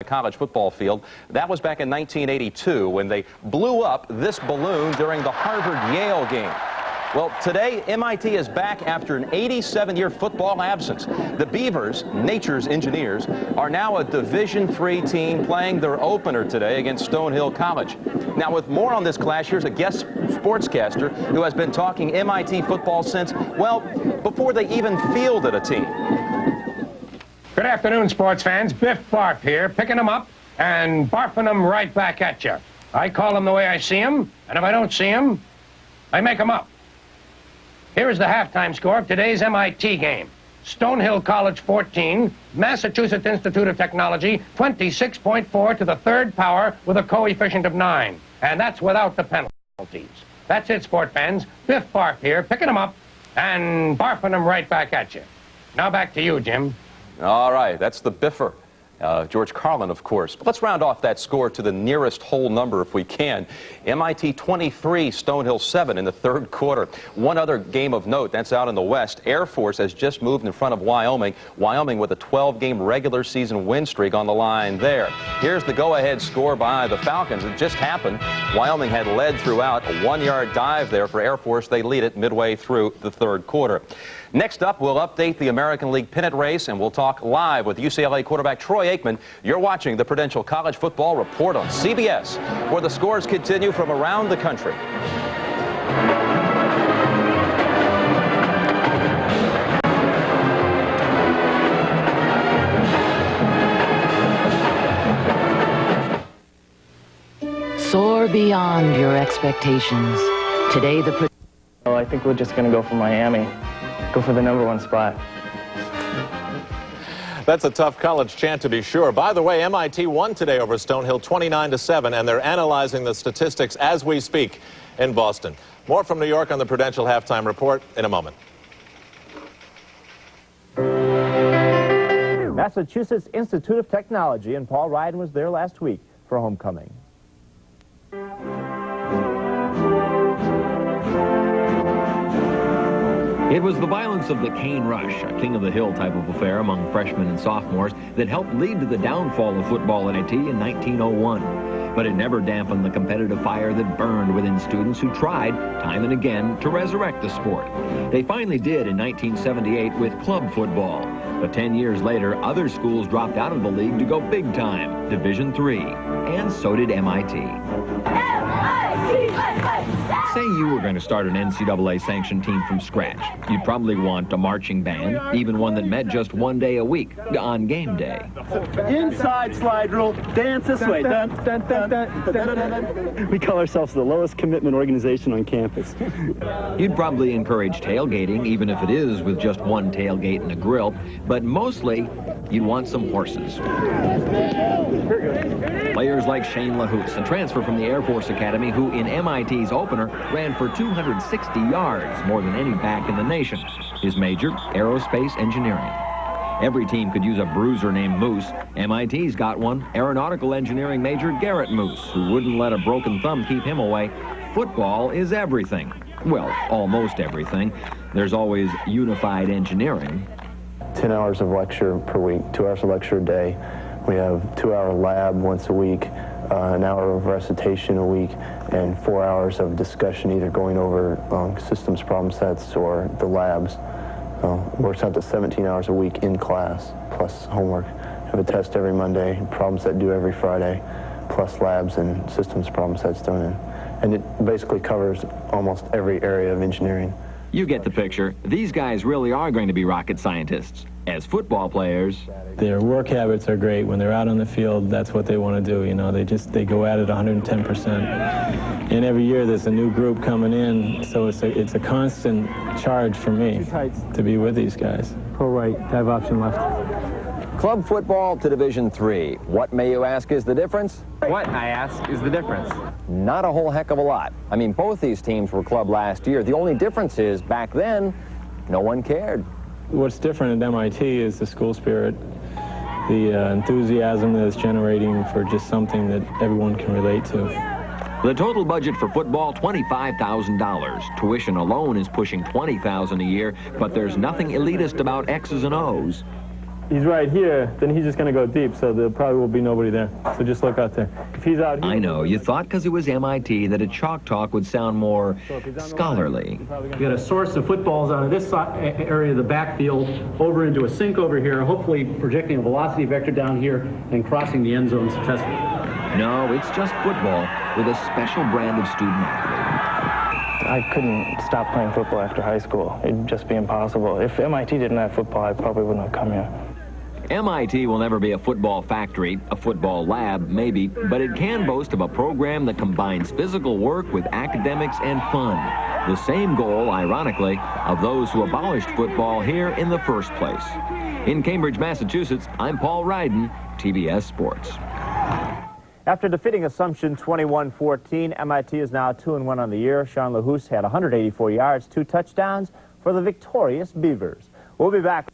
college football field. That was back in 1982 when they blew up this balloon during the Harvard-Yale game. Well, today, MIT is back after an 87-year football absence. The Beavers, nature's engineers, are now a Division III team playing their opener today against Stonehill College. Now, with more on this clash, here's a guest sportscaster who has been talking MIT football since, well, before they even fielded a team. Good afternoon, sports fans. Biff Barf here, picking them up and barfing them right back at you. I call them the way I see them, and if I don't see them, I make them up. Here is the halftime score of today's MIT game. Stonehill College 14, Massachusetts Institute of Technology 26.4 to the third power with a coefficient of 9. And that's without the penalties. That's it, sport fans. Biff Barf here, picking them up and barfing them right back at you. Now back to you, Jim. All right, that's the Biffer. George Carlin, of course. But let's round off that score to the nearest whole number if we can. MIT 23, Stonehill 7 in the third quarter. One other game of note, that's out in the West. Air Force has just moved in front of Wyoming. Wyoming with a 12-game regular season win streak on the line there. Here's the go-ahead score by the Falcons. It just happened. Wyoming had led throughout. A one-yard dive there for Air Force. They lead it midway through the third quarter. Next up, we'll update the American League pennant race, and we'll talk live with UCLA quarterback Troy Aikman. You're watching the Prudential College Football Report on CBS, where the scores continue from around the country. Soar beyond your expectations. Today, I think we're just going to go for Miami. Go for the #1 spot. That's a tough college chant to be sure. By the way, MIT won today over Stonehill 29-7, and they're analyzing the statistics as we speak in Boston. More from New York on the Prudential Halftime Report in a moment. Massachusetts Institute of Technology, and Paul Ryden was there last week for homecoming. It was the violence of the Cane Rush, a king of the hill type of affair among freshmen and sophomores, that helped lead to the downfall of football at MIT in 1901. But it never dampened the competitive fire that burned within students who tried, time and again, to resurrect the sport. They finally did in 1978 with club football. But 10 years later, other schools dropped out of the league to go big time, Division III. And so did MIT. Say you were going to start an NCAA sanctioned team from scratch. You'd probably want a marching band, even one that met just one day a week, on game day. Inside slide rule, dance this way. Dun, dun, dun, dun, dun, dun, dun. We call ourselves the lowest commitment organization on campus. You'd probably encourage tailgating, even if it is with just one tailgate and a grill, but mostly you'd want some horses. Players like Shane LaHouse, a transfer from the Air Force Academy, who in MIT's opener ran for 260 yards, more than any back in the nation. His major, aerospace engineering. Every team could use a bruiser named Moose. MIT's got one, aeronautical engineering major Garrett Moose, who wouldn't let a broken thumb keep him away. Football is everything. Well, almost everything. There's always unified engineering. 10 hours of lecture per week, 2 hours of lecture a day. We have 2-hour lab once a week, an hour of recitation a week, and 4 hours of discussion, either going over systems problem sets or the labs. Works out to 17 hours a week in class, plus homework. Have a test every Monday, problem set due every Friday, plus labs and systems problem sets done in. And it basically covers almost every area of engineering. You get the picture. These guys really are going to be rocket scientists. As football players, their work habits are great. When they're out on the field, that's what they want to do. You know, they go at it 110%. And every year there's a new group coming in, so it's a constant charge for me to be with these guys. Pull right, dive option left. Club football to Division III. What, may you ask, is the difference? What, I ask, is the difference? Not a whole heck of a lot. I mean, both these teams were club last year. The only difference is, back then, no one cared. What's different at MIT is the school spirit, the enthusiasm that it's generating for just something that everyone can relate to. The total budget for football, $25,000. Tuition alone is pushing $20,000 a year, but there's nothing elitist about X's and O's. he's right here, then he's just going to go deep, so there probably will be nobody there. So just look out there. If he's out here... I know, you thought because it was MIT that a chalk talk would sound more scholarly. We got a source of footballs out of this area of the backfield over into a sink over here, hopefully projecting a velocity vector down here and crossing the end zone successfully. No, it's just football with a special brand of student athlete. I couldn't stop playing football after high school. It'd just be impossible. If MIT didn't have football, I probably wouldn't have come here. MIT will never be a football factory, a football lab, maybe, but it can boast of a program that combines physical work with academics and fun. The same goal, ironically, of those who abolished football here in the first place. In Cambridge, Massachusetts, I'm Paul Ryden, TBS Sports. After defeating Assumption 21-14, MIT is now 2-1 on the year. Sean LaHouse had 184 yards, 2 touchdowns for the victorious Beavers. We'll be back.